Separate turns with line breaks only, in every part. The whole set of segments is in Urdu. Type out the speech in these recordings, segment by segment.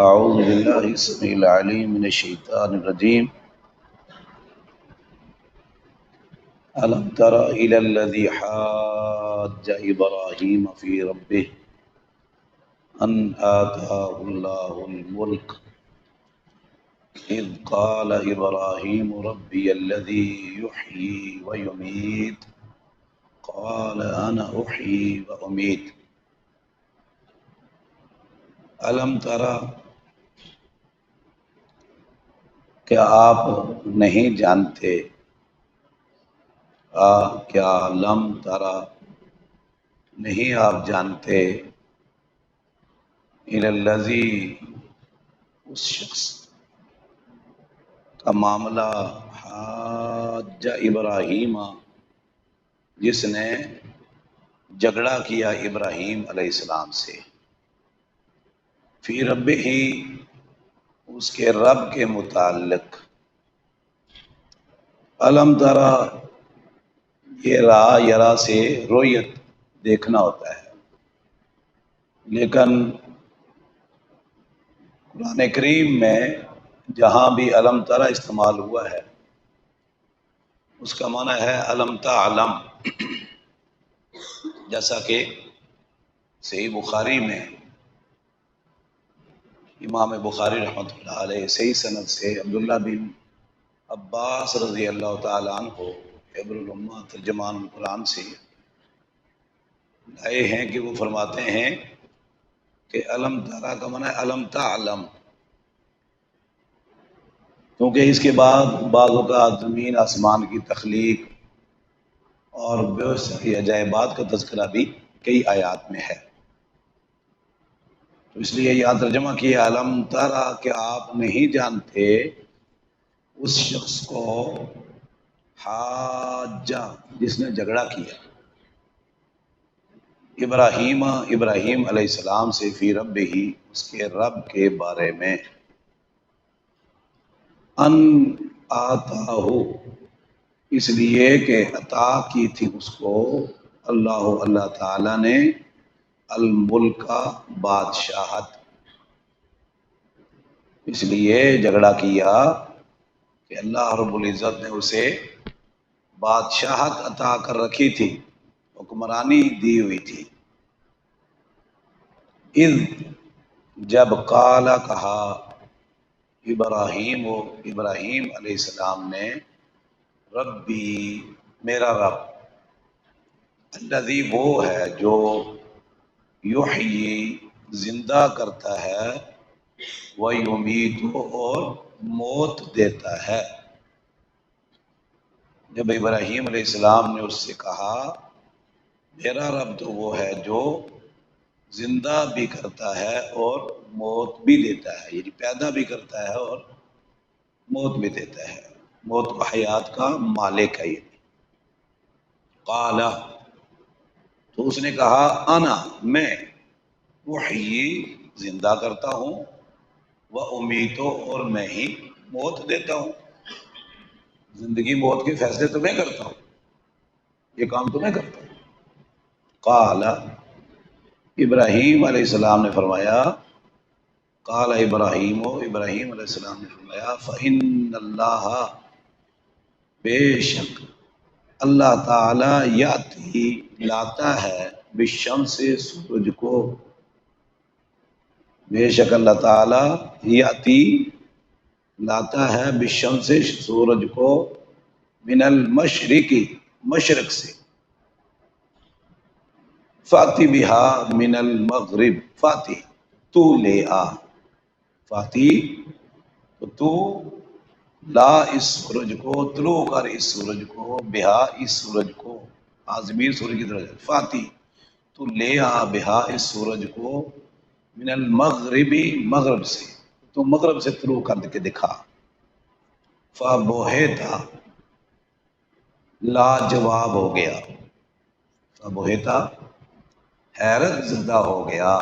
أعوذ بالله السميع العليم من الشيطان الرجيم. ألم تر إلى الذي حاج إبراهيم في ربه أن آتاه الله الملك إذ قال إبراهيم ربي الذي يحيي ويميت قال أنا أحيي وأميت. ألم ترى، کیا آپ نہیں جانتے، کیا لم ترى نہیں آپ جانتے، الی الذی اس شخص کا معاملہ، حاج ابراہیم جس نے جھگڑا کیا ابراہیم علیہ السلام سے، فی ربہ ہی اس کے رب کے متعلق. علم ترى یہ را یرا سے رویت دیکھنا ہوتا ہے، لیکن قرآن کریم میں جہاں بھی علم ترى استعمال ہوا ہے اس کا معنی ہے علم تعلم. جیسا کہ صحیح بخاری میں امام بخاری رحمۃ اللہ علیہ صحیح سند سے عبداللہ بن عباس رضی اللہ تعالیٰ عنہ حبر الامہ ترجمان القرآن سے لائے ہیں کہ وہ فرماتے ہیں کہ علم ترى کا معنی ہے علم تعلم، کیونکہ اس کے بعد بعض اوقات زمین آسمان کی تخلیق اور بے ساری عجائبات کا تذکرہ بھی کئی آیات میں ہے، تو اس لیے یہاں ترجمہ کیا علم ترى کہ آپ نہیں جانتے اس شخص کو حاجہ جس نے جھگڑا کیا ابراہیم علیہ السلام سے، فی رب ہی اس کے رب کے بارے میں، ان آتاہ اس لیے کہ عطا کی تھی اس کو اللہ تعالی نے الملک بادشاہت، اس لیے جھگڑا کیا کہ اللہ رب العزت نے اسے بادشاہت عطا کر رکھی تھی، حکمرانی دی ہوئی تھی. اذ جب قال کہا ابراہیم علیہ السلام نے، ربی میرا رب، الذی وہ ہے جو یحیی زندہ کرتا ہے، ویمیت اور موت دیتا ہے. جب ابراہیم علیہ السلام نے اس سے کہا میرا رب تو وہ ہے جو زندہ بھی کرتا ہے اور موت بھی دیتا ہے، یعنی پیدا بھی کرتا ہے اور موت بھی دیتا ہے، موت و حیات کا مالک ہے. یہ قال تو اس نے کہا انا میں، احیی زندہ کرتا ہوں، و امیتو اور میں ہی موت دیتا ہوں. زندگی موت کے فیصلے تو میں کرتا ہوں، یہ کام تو میں کرتا ہوں. قال ابراہیم علیہ السلام نے فرمایا، قال ابراہیم علیہ السلام نے فرمایا، فإن اللہ بے شک اللہ تعالی یاتی لاتا ہے، بالشمس سورج کو، بے شک اللہ تعالی یاتی لاتا ہے، بالشمس سورج کو، من المشرقی مشرق سے، فاتی بہا من المغرب فاتی تو لے آ، فاتی تو لا اس سورج کو، طلوع کر اس سورج کو، بہا اس سورج کو، آزمیر سورج کی طرف، فاتی تو لے آ، بہا اس سورج کو، من المغربی مغرب سے، تو مغرب سے طلوع کر کے دکھا. فبہتا لاجواب ہو گیا، فبہتا حیرت زدہ ہو گیا،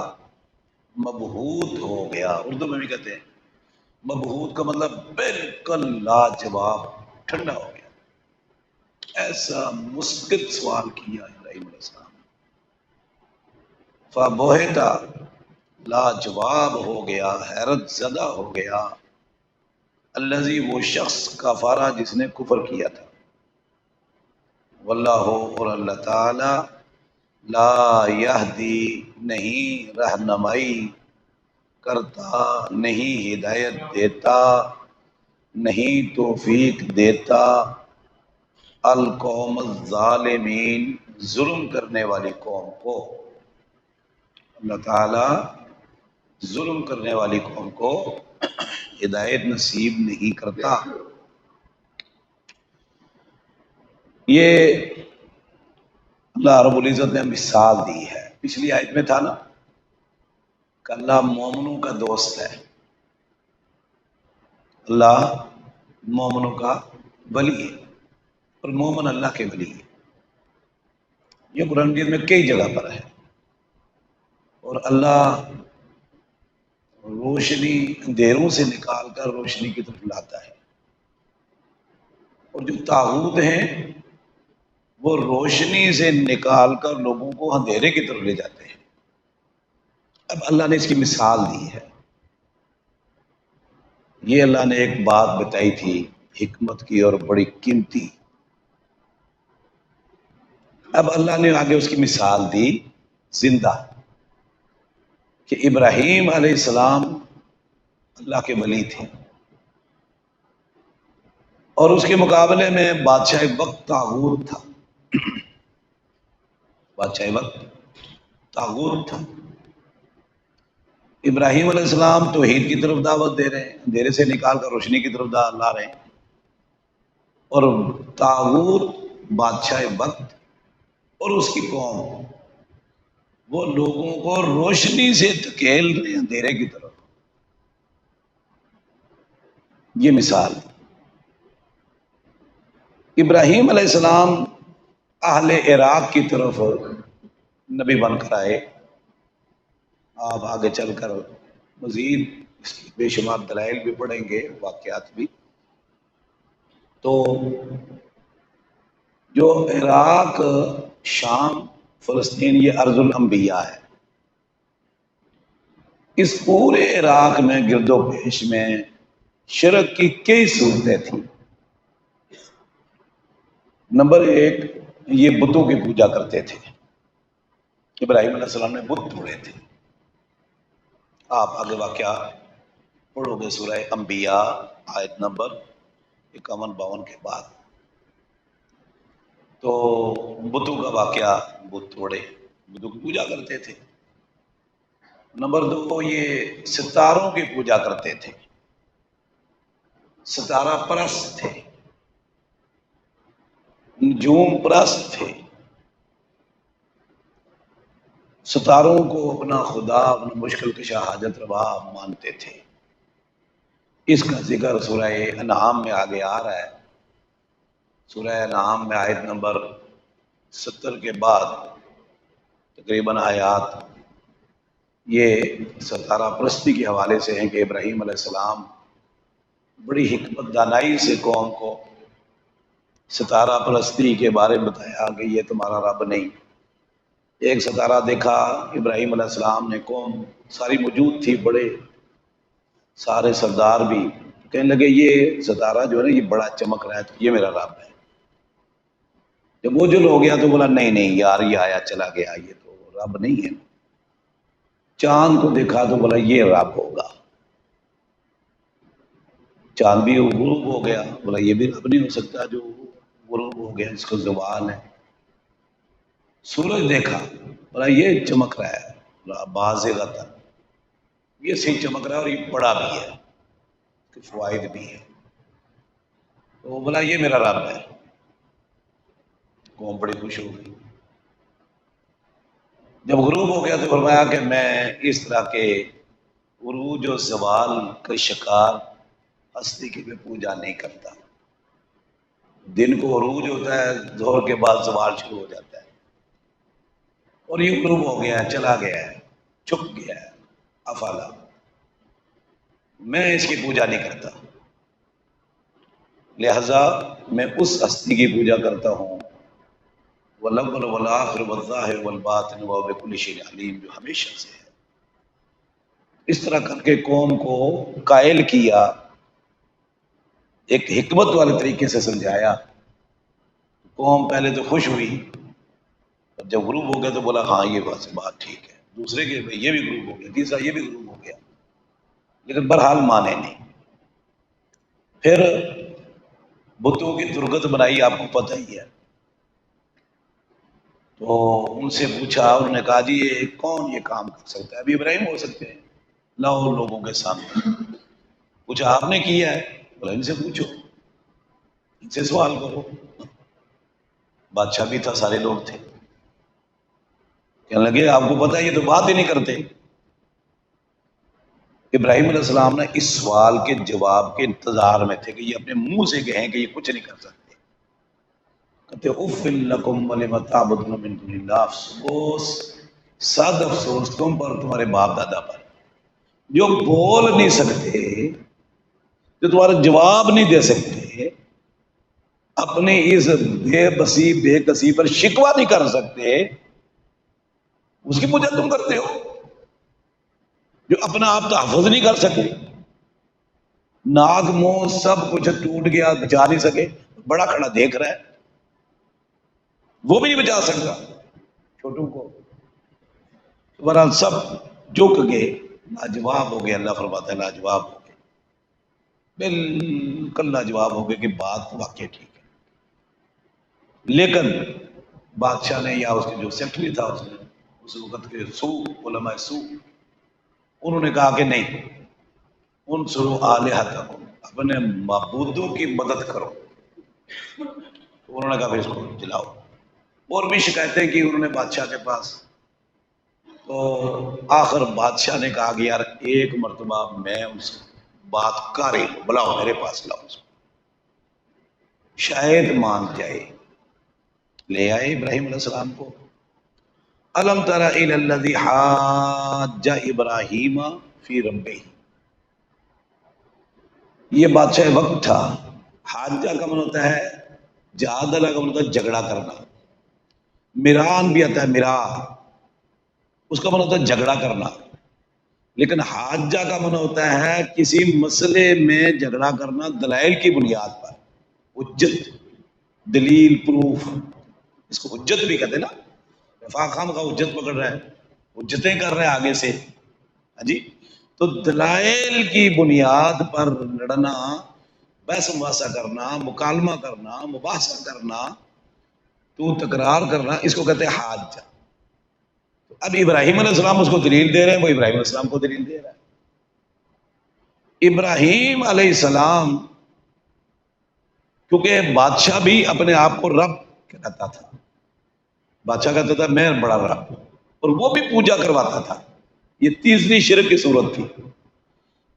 مبہوت ہو گیا، اردو میں بھی کہتے ہیں مبہوت کا مطلب بالکل لاجواب، ٹھنڈا ہو گیا. ایسا مثبت سوال کیا ابراہیم علیہ السلام. فبہتا لاجواب ہو گیا، حیرت زدہ ہو گیا، الذی وہ شخص کفارہ جس نے کفر کیا تھا، واللہ اور اللہ تعالی لا یہدی نہیں رہنمائی کرتا، نہیں ہدایت دیتا، نہیں توفیق دیتا، القوم الظالمین ظلم کرنے والی قوم کو۔ اللہ تعالی ظلم کرنے والی قوم کو ہدایت نصیب نہیں کرتا۔ یہ اللہ رب العزت نے مثال دی ہے، پچھلی آیت میں تھا نا کہ اللہ مومنوں کا دوست ہے، اللہ مومنوں کا ولی ہے، اور مومن اللہ کے ولی ہے۔ یہ قرآن مجید میں کئی جگہ پر ہے۔ اور اللہ روشنی اندھیروں سے نکال کر روشنی کی طرف لاتا ہے، اور جو طاغوت ہیں وہ روشنی سے نکال کر لوگوں کو اندھیرے کی طرف لے جاتے ہیں۔ اب اللہ نے اس کی مثال دی ہے۔ یہ اللہ نے ایک بات بتائی تھی حکمت کی اور بڑی قیمتی، اب اللہ نے آگے اس کی مثال دی زندہ، کہ ابراہیم علیہ السلام اللہ کے ولی تھے، اور اس کے مقابلے میں بادشاہ وقت طاغوت تھا، بادشاہ وقت طاغوت تھا۔ ابراہیم علیہ السلام توحید کی طرف دعوت دے رہے ہیں، اندھیرے سے نکال کر روشنی کی طرف لا رہے ہیں، اور طاغوت بادشاہ وقت اور اس کی قوم وہ لوگوں کو روشنی سے دھکیل رہے ہیں اندھیرے کی طرف۔ یہ مثال، ابراہیم علیہ السلام اہل عراق کی طرف نبی بن کر آئے۔ آپ آگے چل کر مزید اس کی بے شمار دلائل بھی پڑھیں گے، واقعات بھی۔ تو جو عراق، شام، فلسطین، یہ ارض الانبیاء ہے۔ اس پورے عراق میں گرد و پیش میں شرک کی کئی صورتیں تھیں۔ نمبر ایک، یہ بتوں کی پوجا کرتے تھے۔ ابراہیم علیہ السلام نے بت توڑے تھے۔ آپ آگے واقعہ پڑھو گے سورہ انبیاء آیت نمبر 51-52 کے بعد، تو بتوں کا واقعہ، بت توڑے، بتوں کی پوجا کرتے تھے۔ نمبر دو، یہ ستاروں کی پوجا کرتے تھے، ستارہ پرست تھے، نجوم پرست تھے، ستاروں کو اپنا خدا، اپنا مشکل کشا، حاجت روا مانتے تھے۔ اس کا ذکر سورہ انعام میں آگے آ رہا ہے۔ سورہ انعام میں آیت نمبر 70 کے بعد تقریباً آیات یہ ستارہ پرستی کے حوالے سے ہیں کہ ابراہیم علیہ السلام بڑی حکمت دانائی سے قوم کو ستارہ پرستی کے بارے میں بتایا کہ یہ تمہارا رب نہیں۔ ایک ستارہ دیکھا ابراہیم علیہ السلام نے، قوم ساری موجود تھی، بڑے سارے سردار بھی کہنے لگے یہ ستارہ جو ہے نا یہ بڑا چمک رہا ہے، تو یہ میرا رب ہے۔ جب وہ جل ہو گیا تو بولا نہیں یار، یہ آیا چلا گیا، یہ تو رب نہیں ہے۔ چاند کو دیکھا تو بولا یہ رب ہوگا۔ چاند بھی غروب ہو گیا، بولا یہ بھی رب نہیں ہو سکتا جو غروب ہو گیا، اس کو زوال ہے۔ سورج دیکھا، بولا یہ چمک رہا ہے، بولا بازغۃ، یہ صحیح چمک رہا ہے اور یہ بڑا بھی ہے، اس کے فوائد بھی ہیں، تو بولا یہ میرا رب ہے۔ قوم بڑی خوش ہو گئی۔ جب غروب ہو گیا تو فرمایا کہ میں اس طرح کے عروج و زوال کا شکار ہستی کی میں پوجا نہیں کرتا۔ دن کو عروج ہوتا ہے، ظہر کے بعد زوال شروع ہو جاتا ہے، اور یہ غروب ہو گیا ہے، چلا گیا ہے، چھپ گیا ہے، افالا، میں اس کی پوجا نہیں کرتا، لہذا میں اس ہستی کی پوجا کرتا ہوں والأول والآخر والظاہر والباطن وهو بكل شيء علیم، جو ہمیشہ سے ہے اس طرح کر کے قوم کو قائل کیا، ایک حکمت والے طریقے سے سمجھایا۔ قوم پہلے تو خوش ہوئی، جب غروب ہو گیا تو بولا ہاں یہ بات ٹھیک ہے، دوسرے کے یہ بھی غروب ہو گیا، تیسرا یہ بھی غروب ہو گیا، لیکن بہرحال مانے نہیں۔ پھر بتوں کی تربت بنائی، آپ کو پتہ ہی ہے۔ تو ان سے پوچھا، انہوں نے کہا جی یہ کون یہ کام کر سکتا ہے؟ ابھی ابراہیم ہو سکتے ہیں، لاؤ لوگوں کے سامنے۔ پوچھا آپ نے کیا ہے؟ بولا ان سے پوچھو، ان سے سوال کرو۔ بادشاہ بھی تھا، سارے لوگ تھے، کہنے لگے آپ کو پتہ ہے یہ تو بات ہی نہیں کرتے۔ ابراہیم علیہ السلام نے اس سوال کے جواب کے انتظار میں تھے کہ یہ اپنے منہ سے کہیں کہ یہ کچھ نہیں کر سکتے۔ کہتے اف لکم ولم تعبدون من دون اللہ، افسوس، صد افسوس تم پر، تمہارے باپ دادا پر، جو بول نہیں سکتے، جو تمہارا جواب نہیں دے سکتے، اپنے اس بے بسی بے کسی پر شکوہ نہیں کر سکتے، اس کی پوجا تم کرتے ہو؟ جو اپنا آپ تحفظ نہیں کر سکے، ناک منہ سب کچھ ٹوٹ گیا، بچا نہیں سکے، بڑا کھڑا دیکھ رہا ہے، وہ بھی نہیں بچا سکتا چھوٹوں کو۔ بہرحال سب جھک گئے، لاجواب ہو گئے، اللہ فرماتا ہے لاجواب ہو گئے، بالکل لاجواب ہو گئے کہ بات واقعی ٹھیک ہے۔ لیکن بادشاہ نے یا اس کے جو سیکٹری تھا، اس نے اس وقت کے علماء سو، انہوں نے کہا کہ نہیں، ان سرو آلہتکم، اپنے معبودوں کی مدد کرو۔ تو انہوں نے کہا پھر اس کو جلاؤ۔ اور بھی شکایتیں کی انہوں نے بادشاہ کے پاس۔ تو آخر بادشاہ نے کہا کہ یار ایک مرتبہ میں ان سے بات کر ہی لوں، بلاؤ میرے پاس، لاؤ اس کو، شاید مان جائے۔ لے آئے ابراہیم علیہ السلام کو۔ الم تر الی الذی حاج ابراہیم فی ربہ، یہ بادشاہ وقت تھا۔ حاجہ کا من ہوتا ہے جادلہ کا من ہوتا ہے جھگڑا کرنا، میران بھی آتا ہے مرا، اس کا من ہوتا ہے جھگڑا کرنا، لیکن حاجہ کا من ہوتا ہے کسی مسئلے میں جھگڑا کرنا دلائل کی بنیاد پر، حجت، دلیل، پروف، اس کو حجت بھی کہتے ہیں نا۔ رفاق خان کا حجت پکڑ رہا ہے، حجتیں کر رہے ہیں آگے سے، ہاں جی۔ تو دلائل کی بنیاد پر لڑنا، بحث مباحثہ کرنا، مکالمہ کرنا، مباحثہ کرنا، تو تکرار کرنا، اس کو کہتے ہیں حاجہ۔ اب ابراہیم علیہ السلام اس کو دلیل دے رہے ہیں، وہ ابراہیم علیہ السلام کو دلیل دے رہا ہے۔ ابراہیم علیہ السلام کیونکہ بادشاہ بھی اپنے آپ کو رب کہتا تھا، بادشاہ کہتا تھا میں بڑا رب، اور وہ بھی پوجا کرواتا تھا۔ یہ تیسری شرک کی صورت تھی،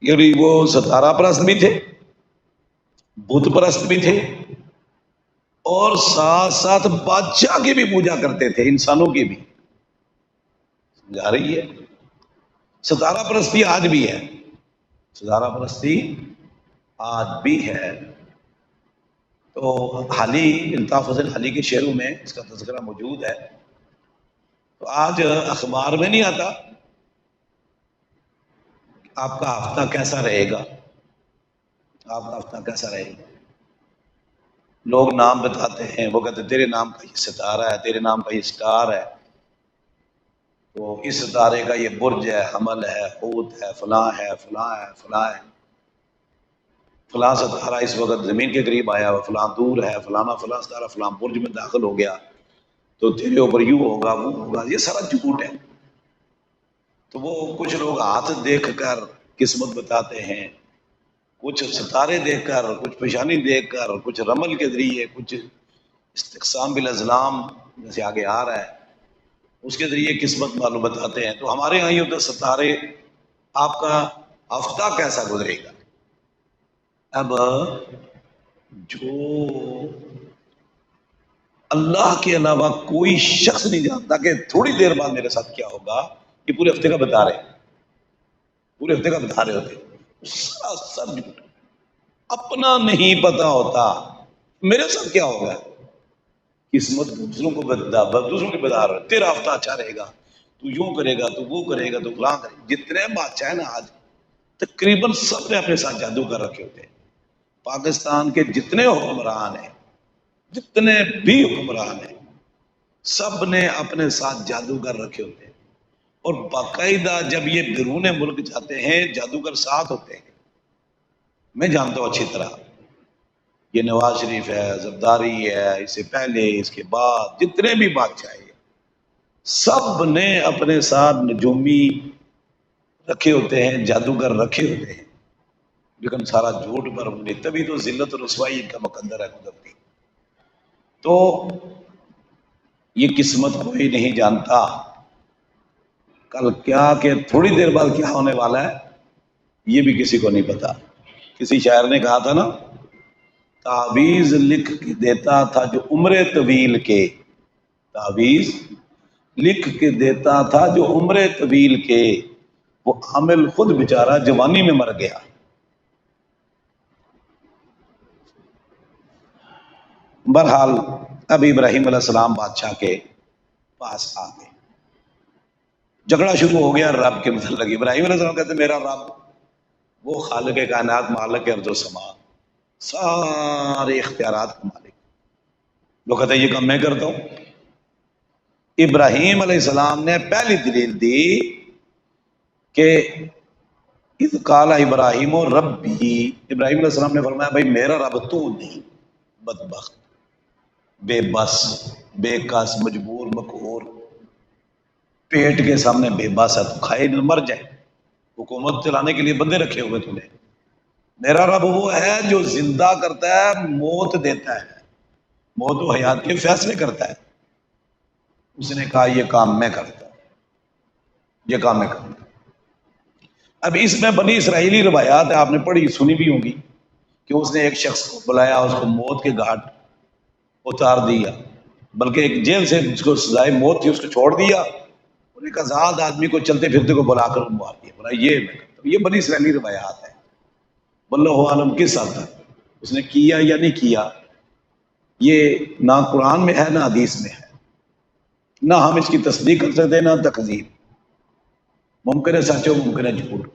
یعنی وہ ستارہ پرست بھی تھے، بت پرست بھی تھے، اور ساتھ ساتھ بادشاہ کی بھی پوجا کرتے تھے، انسانوں کی بھی۔ سمجھا رہی ہے؟ ستارہ پرستی آج بھی ہے، ستارہ پرستی آج بھی ہے۔ تو حالی، الطاف حسین حالی کے شعروں میں اس کا تذکرہ موجود ہے۔ تو آج اخبار میں نہیں آتا آپ کا ہفتہ کیسا رہے گا، آپ کا ہفتہ کیسا رہے گا، لوگ نام بتاتے ہیں، وہ کہتے ہیں تیرے نام کا یہ ستارہ ہے، تیرے نام کا یہ سٹار ہے، تو اس ستارے کا یہ برج ہے، حمل ہے، حوت ہے، فلاں ہے، فلاں ہے، فلاں ہے، فلاں ستارہ اس وقت زمین کے قریب آیا ہوا، فلاں دور ہے، فلانا فلاں ستارہ فلاں برج میں داخل ہو گیا تو تیرے اوپر یوں ہوگا، وہ ہوگا۔ یہ سارا جھوٹ ہے۔ تو وہ کچھ لوگ ہاتھ دیکھ کر قسمت بتاتے ہیں، کچھ ستارے دیکھ کر، کچھ پیشانی دیکھ کر، کچھ رمل کے ذریعے، کچھ استقسام بالازلام جیسے آگے آ رہا ہے اس کے ذریعے قسمت معلوم بتاتے ہیں۔ تو ہمارے یہاں یہ ہوتا ہے ستارے، آپ کا ہفتہ کیسا گزرے گا۔ اب جو اللہ کے علاوہ کوئی شخص نہیں جانتا کہ تھوڑی دیر بعد میرے ساتھ کیا ہوگا، یہ پورے ہفتے کا بتا رہے ہیں، پورے ہفتے کا بتا رہے ہوتے، سراسر جھوٹ، اپنا نہیں پتا ہوتا میرے ساتھ کیا ہوگا۔ قسمت دوسروں کو دوسروں کی بتا رہے، تیرا ہفتہ اچھا رہے گا، تو یوں کرے گا، تو وہ کرے گا، تو فلاں کرے گا۔ جتنے بادشاہ ہیں نا آج تقریباً سب نے اپنے ساتھ جادو کر رکھے ہوتے ہیں۔ پاکستان کے جتنے حکمران ہیں، جتنے بھی حکمران ہیں، سب نے اپنے ساتھ جادوگر رکھے ہوتے ہیں، اور باقاعدہ جب یہ بیرون ملک جاتے ہیں جادوگر ساتھ ہوتے ہیں۔ میں جانتا ہوں اچھی طرح، یہ نواز شریف ہے، زرداری ہے، اس سے پہلے اس کے بعد جتنے بھی بادشاہ ہیں، سب نے اپنے ساتھ نجومی رکھے ہوتے ہیں، جادوگر رکھے ہوتے ہیں، لیکن سارا جھوٹ پر انہیں، تبھی تو ذلت و رسوائی ان کا مقدر ہے قدرتی۔ تو یہ قسمت کوئی نہیں جانتا کل کیا کہ تھوڑی دیر بعد کیا ہونے والا ہے، یہ بھی کسی کو نہیں پتا۔ کسی شاعر نے کہا تھا نا، تعویذ لکھ کے دیتا تھا جو عمر طویل کے، تعویذ لکھ کے دیتا تھا جو عمر طویل کے، وہ عامل خود بیچارہ جوانی میں مر گیا۔ بہرحال اب ابراہیم علیہ السلام بادشاہ کے پاس آ گئے، جھگڑا شروع ہو گیا رب کے متعلق۔ ابراہیم علیہ السلام کہتے ہیں میرا رب وہ خالق کائنات، مالک ارض و سما، سارے اختیارات کا مالک۔ وہ کہتے ہیں یہ کام میں کرتا ہوں۔ ابراہیم علیہ السلام نے پہلی دلیل دی کہ اذ قال ابراہیم ربی، ابراہیم علیہ السلام نے فرمایا بھائی میرا رب تو نہیں، بدبخت، بے بس، بے کس، مجبور، مقہور، پیٹ کے سامنے بے بس ہے، تو کھائے نہ مر جائے، حکومت چلانے کے لیے بندے رکھے ہوئے تو نے۔ میرا رب وہ ہے جو زندہ کرتا ہے، موت دیتا ہے، موت و حیات کے فیصلے کرتا ہے۔ اس نے کہا یہ کام میں کرتا ہوں، یہ کام میں کرتا ہوں۔ اب اس میں بنی اسرائیلی روایات آپ نے پڑھی سنی بھی ہوں گی کہ اس نے ایک شخص کو بلایا، اس کو موت کے گھاٹ اتار دیا، بلکہ ایک جیل سے جس کو سزائے موت تھی اس کو چھوڑ دیا، اور ایک آزاد آدمی کو چلتے پھرتے کو بلا کر مار دیا۔ بولا یہ میں کرتا ہوں۔ یہ بنی اسرائیلی روایات ہے، واللہ عالم کس حد تک اس نے کیا یا نہیں کیا، یہ نہ قرآن میں ہے نہ حدیث میں ہے، نہ ہم اس کی تصدیق کر سکتے نہ تکذیب، ممکن ہے سچ ہو ممکن ہے جھوٹ۔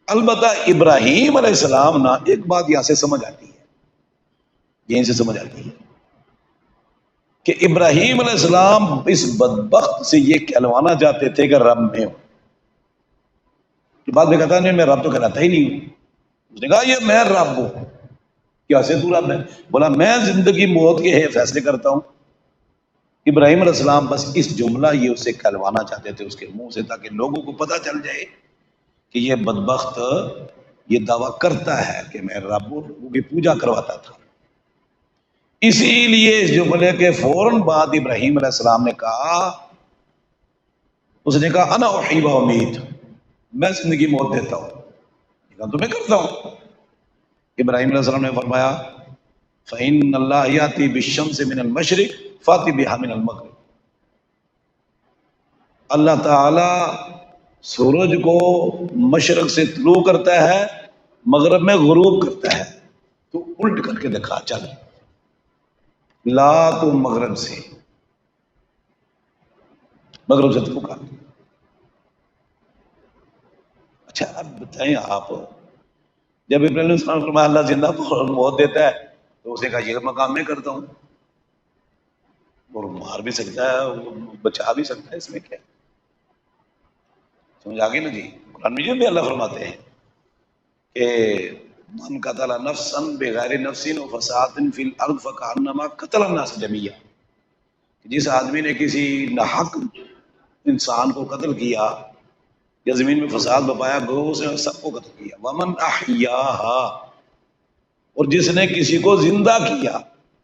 البتہ ابراہیم علیہ السلام نا ایک بات یہاں سے سمجھ آتی ہے، یہیں سے سمجھ آتی ہے کہ ابراہیم علیہ السلام اس بدبخت سے یہ کہلوانا چاہتے تھے کہ رب میں ہوں۔ بعد میں کہتا نہیں میں رب تو کہلاتا ہی نہیں ہوں۔ اس نے کہا یہ میں رب ہوں۔ کیا سے تو رب ہے؟ بولا میں زندگی موت کے فیصلے کرتا ہوں۔ ابراہیم علیہ السلام بس اس جملہ یہ اسے کہلوانا چاہتے تھے اس کے منہ سے، تاکہ لوگوں کو پتہ چل جائے کہ یہ بدبخت یہ دعویٰ کرتا ہے کہ میں رب ہوں، لوگوں کی پوجا کرواتا تھا۔ اسی لیے اس جملے کے فوراً بعد ابراہیم علیہ السلام نے کہا، اس نے کہا انا احیی و امیت، میں زندگی موت دیتا ہوں، یہ کام تو میں کرتا ہوں۔ ابراہیم علیہ السلام نے فرمایا فإن اللہ یاتی بالشمس من المشرق فاتی بہا من المغرب، اللہ تعالی سورج کو مشرق سے طلوع کرتا ہے، مغرب میں غروب کرتا ہے، تو الٹ کر کے دکھا، چل لا تو مغرب سے طلوع کر۔ اچھا اب بتائیں آپ، جب ابراہیم علیہ السلام نے فرمایا اللہ زندہ موت دیتا ہے، تو اسے کہا یہ مقام میں کرتا ہوں، اور مار بھی سکتا ہے بچا بھی سکتا ہے، اس میں کیا سمجھ آگئی نا جی؟ قرآن میں بھی اللہ فرماتے ہیں کہ من قتل نفسا بغیر نفس و فساد فی الارض فکأنما قتل الناس جميعا، جس آدمی نے کسی ناحق انسان کو قتل کیا یا زمین میں فساد بپایا گو اس نے سب کو قتل کیا۔ ومن احیاہا، اور جس نے کسی کو زندہ کیا،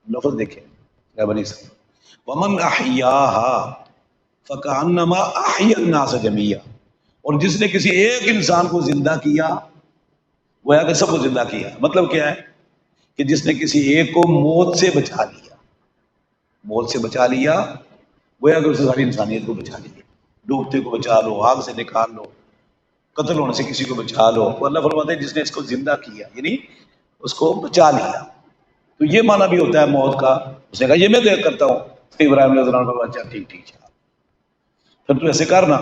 لفظ دیکھیں کیا بنی سکتا، ومن احیاہا فکأنما احیا الناس جميعا، اور جس نے کسی ایک انسان کو زندہ کیا گویا کہ سب کو زندہ کیا۔ مطلب کیا ہے کہ جس نے کسی ایک کو موت سے بچا لیا، موت سے بچا لیا گویا کہ اس نے ساری انسانیت کو بچا لیا، ڈوبتے کو بچا لو، آگ سے نکال لو، قتل ہونے سے کسی کو بچا لو۔ وہ اللہ فرماتے ہیں جس نے اس کو زندہ کیا یعنی اس کو بچا لیا، تو یہ معنی بھی ہوتا ہے موت کا۔ اس نے کہا یہ میں کرتا ہوں۔ ابراہیم علیہ السلام نے فرمایا اچھا ٹھیک ٹھیک۔ پھر تو ایسے کرنا،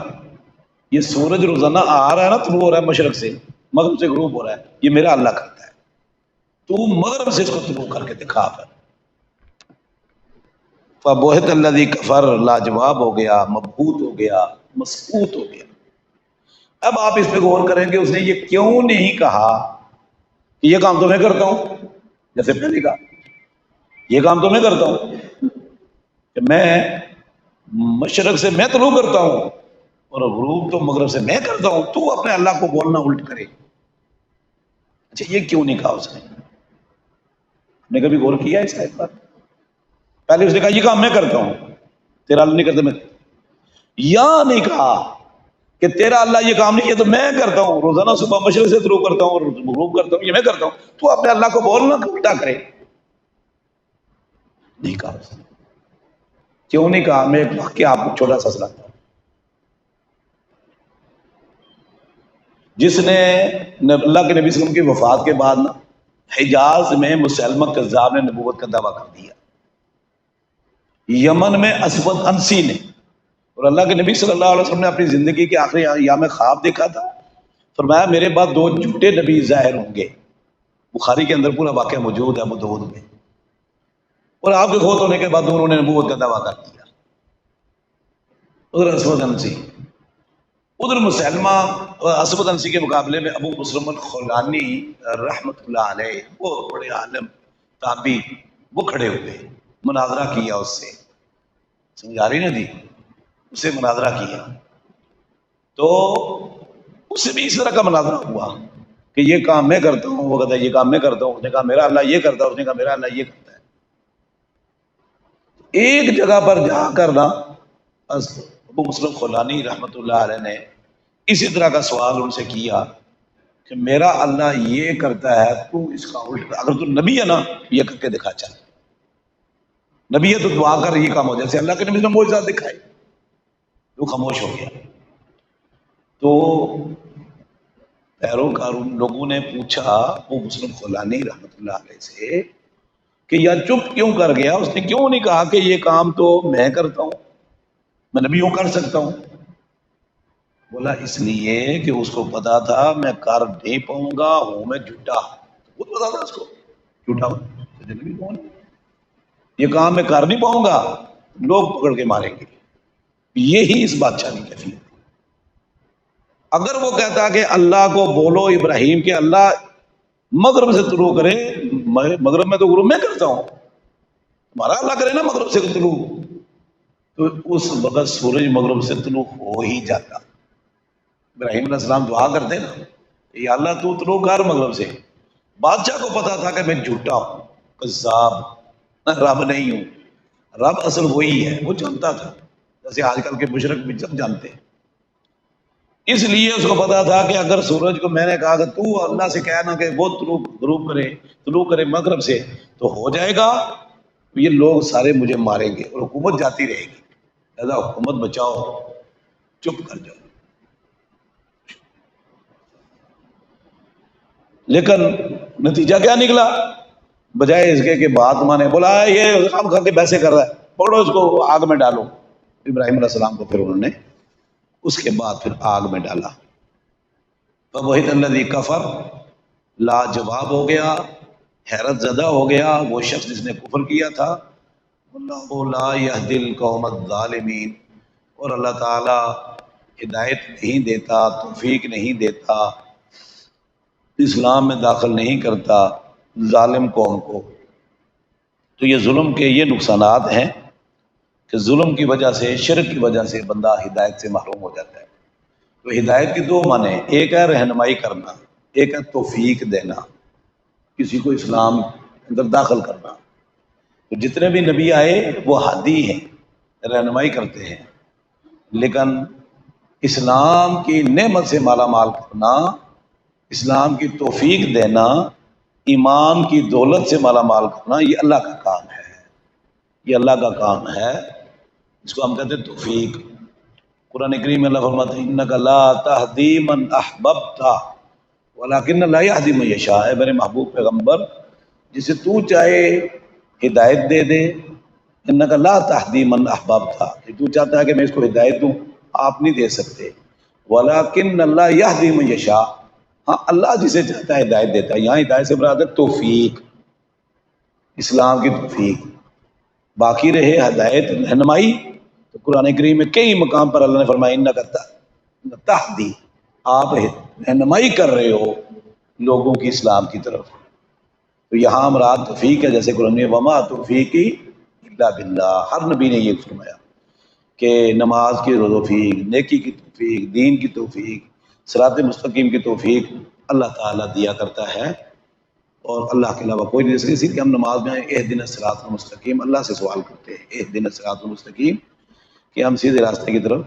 یہ سورج روزانہ آ رہا ہے نا، طلوع ہو رہا ہے مشرق سے، مغرب سے غروب ہو رہا ہے، یہ میرا اللہ کرتا ہے، تو مغرب سے اس کو طلوع کر کے دکھا پھر۔ فَبُہِتَ الَّذِي كَفَرَ، لاجواب ہو گیا، مبہوت ہو گیا، مسکوت ہو گیا۔ اب آپ اس پہ غور کریں کہ اس نے یہ کیوں نہیں کہا کہ یہ کام تو میں کرتا ہوں، جیسے پہلے کہا یہ کام تو میں کرتا ہوں کہ میں مشرق سے میں طلوع کرتا ہوں اور غروب تو مغرب سے میں کرتا ہوں، تو اپنے اللہ کو بولنا الٹ کرے۔ اچھا یہ کیوں نہیں کہا اس نے کبھی غور کیا اس کا ایک بار؟ پہلے اس نے کہا یہ کام میں کرتا ہوں، تیرا اللہ نہیں کرتا، میں یا نہیں کہا کہ تیرا اللہ یہ کام نہیں کیا تو میں کرتا ہوں، روزانہ صبح مشرق سے طلوع کرتا ہوں اور غروب کرتا ہوں، یہ میں کرتا ہوں، تو اپنے اللہ کو بولنا الٹا کرے، نہیں کہا اس نے۔ کیوں نہیں کہا؟ میں ایک واقعہ آپ کو چھوٹا سا سناتا ہوں۔ جس نے اللہ کے نبی صلی اللہ علیہ وسلم کی وفات کے بعد نا حجاز میں مسلمہ کذاب نے نبوت کا دعویٰ کر دیا، یمن میں اسود انسی نے، اور اللہ کے نبی صلی اللہ علیہ وسلم نے اپنی زندگی کے آخری ایام میں خواب دیکھا تھا، فرمایا میرے بعد 2 جھوٹے نبی ظاہر ہوں گے، بخاری کے اندر پورا واقعہ موجود ہے، ابو داؤد میں، اور آپ کے فوت ہونے کے بعد دونوں نے نبوت کا دعویٰ کر دیا۔ ادھر اسود انسی، ادھر مسلمہ اسود انسی کے مقابلے میں ابو مسلم الخولانی رحمت اللہ علیہ، وہ بڑے عالم تابعی، وہ کھڑے ہوئے، مناظرہ کیا اس سے، سمجھا رہی نا جی، اس سے مناظرہ کیا، تو اس سے بھی اس طرح کا مناظرہ ہوا کہ یہ کام میں کرتا ہوں، وہ کہتا ہے یہ کام میں کرتا ہوں، اس نے کہا میرا اللہ یہ کرتا ہے، اس نے کہا میرا اللہ یہ کرتا ہے۔ ایک جگہ پر جا کر نا ابو مسلم خولانی رحمت اللہ علیہ نے اسی طرح کا سوال ان سے کیا کہ میرا اللہ یہ کرتا ہے، تو اس کا الٹ، اگر تو نبی ہے نا یہ کر کے دکھا، چل نبی ہے تو دعا کر یہ کام ہو جائے، جیسے اللہ کے نبی نے معجزات دکھائے، وہ خاموش ہو گیا۔ تو پیروکار لوگوں نے پوچھا وہ مسلم خولانی رحمت اللہ علیہ سے کہ یار چپ کیوں کر گیا، اس نے کیوں نہیں کہا کہ یہ کام تو میں کرتا ہوں، میں نبی ہوں، کر سکتا ہوں؟ بولا اس لیے کہ اس کو پتا تھا میں کر نہیں پاؤں گا، ہوں میں جھوٹا، خود پتا تھا اس کو جھوٹا ہوں، یہ کام میں کر نہیں پاؤں گا، لوگ پکڑ کے ماریں گے، یہی اس بادشاہ کی کیفیت۔ اگر وہ کہتا کہ اللہ کو بولو ابراہیم کہ اللہ مغرب سے طلوع کرے، مغرب میں تو غروب میں کرتا ہوں، ہمارا اللہ کرے نا مغرب سے طلوع، تو اس وقت سورج مغرب سے طلوع ہو ہی جاتا۔ ابراہیم علیہ السلام دعا کرتے نا، یا اللہ تو طلوع کر مغرب سے۔ بادشاہ کو پتا تھا کہ میں جھوٹا ہوں، کذاب، رب نہیں ہوں، رب اصل وہی ہے، وہ جانتا تھا، جیسے آج کل کے مشرک بھی سب جانتے ہیں۔ اس لیے اس کو پتا تھا کہ اگر سورج کو میں نے کہا کہ تو اللہ سے کہنا کہ وہ طلوع کرے مغرب سے تو ہو جائے گا، تو یہ لوگ سارے مجھے ماریں گے اور حکومت جاتی رہے گی، لہذا حکومت بچاؤ، چپ کر جاؤ۔ لیکن نتیجہ کیا نکلا؟ بجائے اس کے کہ بات مانے، بولا یہ کام کر کے پیسے کر رہا ہے، پکڑو اس کو آگ میں ڈالو۔ ابراہیم علیہ السلام کو پھر انہوں نے اس کے بعد پھر آگ میں ڈالا۔ فَبُہِتَ الَّذِي كَفَرَ، لاجواب ہو گیا، حیرت زدہ ہو گیا وہ شخص جس نے کفر کیا تھا۔ وَاللَّهُ لَا يَهْدِي الْقَوْمَ الظَّالِمِينَ، اور اللہ تعالی ہدایت نہیں دیتا، توفیق نہیں دیتا، اسلام میں داخل نہیں کرتا ظالم قوم کو۔ تو یہ ظلم کے یہ نقصانات ہیں کہ ظلم کی وجہ سے، شرک کی وجہ سے بندہ ہدایت سے محروم ہو جاتا ہے۔ تو ہدایت کی 2 معنی، ایک ہے رہنمائی کرنا، ایک ہے توفیق دینا، کسی کو اسلام اندر داخل کرنا۔ تو جتنے بھی نبی آئے وہ ہادی ہیں، رہنمائی کرتے ہیں، لیکن اسلام کی نعمت سے مالا مال کرنا، اسلام کی توفیق دینا، ایمان کی دولت سے مالا مال کرنا، یہ اللہ کا کام ہے، یہ اللہ کا کام ہے، اس کو ہم کہتے ہیں توفیق۔ قرآن کریم میں اللہ فرماتے ہیں انک لا تہدی من احببت ولکن اللہ یہدی من یشاء، اے میرے محبوب پیغمبر جسے تو چاہے ہدایت دے دے، انک لا تہدی من احببت، کہ تو چاہتا ہے کہ میں اس کو ہدایت دوں، آپ نہیں دے سکتے. ولیکن اللہ یہدی من یشاء، ہاں اللہ جسے چاہتا ہے ہدایت دیتا ہے. یہاں ہدایت سے مراد ہے توفیق، اسلام کی توفیق. باقی رہے ہدایت رہنمائی، تو قرآن کریم میں کئی مقام پر اللہ نے فرمایا انک تہدی، آپ رہنمائی کر رہے ہو لوگوں کی اسلام کی طرف. تو یہاں مراد توفیق ہے، جیسے قرآن میں وما توفیقی الا باللہ، ہر نبی نے یہ فرمایا کہ نماز کی توفیق، نیکی کی توفیق، دین کی توفیق، صراط مستقیم کی توفیق اللہ تعالیٰ دیا کرتا ہے، اور اللہ کے علاوہ کوئی نہیں دے سکتا. اسی لیے ہم نماز میں اہدنا الصراط المستقیم اللہ سے سوال کرتے ہیں، اہدنا الصراط المستقیم، کہ ہم سیدھے راستے کی طرف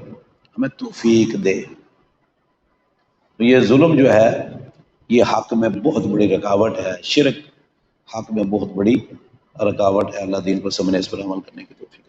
ہمیں توفیق دے. تو یہ ظلم جو ہے یہ حق میں بہت بڑی رکاوٹ ہے، شرک حق میں بہت بڑی رکاوٹ ہے. اللہ دین کو سمجھنے، اس پر عمل کرنے کی توفیق